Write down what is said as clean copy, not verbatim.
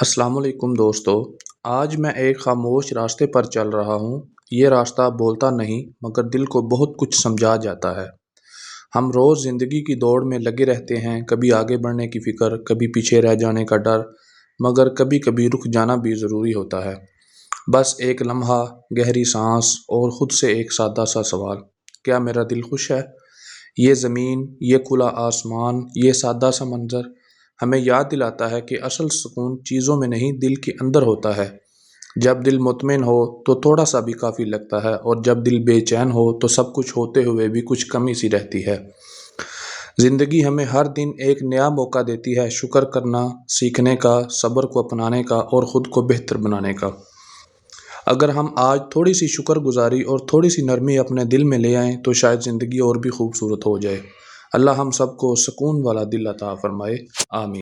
السلام علیکم دوستو، آج میں ایک خاموش راستے پر چل رہا ہوں۔ یہ راستہ بولتا نہیں مگر دل کو بہت کچھ سمجھا جاتا ہے۔ ہم روز زندگی کی دوڑ میں لگے رہتے ہیں، کبھی آگے بڑھنے کی فکر، کبھی پیچھے رہ جانے کا ڈر، مگر کبھی کبھی رک جانا بھی ضروری ہوتا ہے۔ بس ایک لمحہ، گہری سانس اور خود سے ایک سادہ سا سوال: کیا میرا دل خوش ہے؟ یہ زمین، یہ کھلا آسمان، یہ سادہ سا منظر ہمیں یاد دلاتا ہے کہ اصل سکون چیزوں میں نہیں، دل کے اندر ہوتا ہے۔ جب دل مطمئن ہو تو تھوڑا سا بھی کافی لگتا ہے، اور جب دل بے چین ہو تو سب کچھ ہوتے ہوئے بھی کچھ کمی سی رہتی ہے۔ زندگی ہمیں ہر دن ایک نیا موقع دیتی ہے، شکر کرنا سیکھنے کا، صبر کو اپنانے کا اور خود کو بہتر بنانے کا۔ اگر ہم آج تھوڑی سی شکر گزاری اور تھوڑی سی نرمی اپنے دل میں لے آئیں تو شاید زندگی اور بھی خوبصورت ہو جائے۔ اللہ ہم سب کو سکون والا دل عطا فرمائے، آمین۔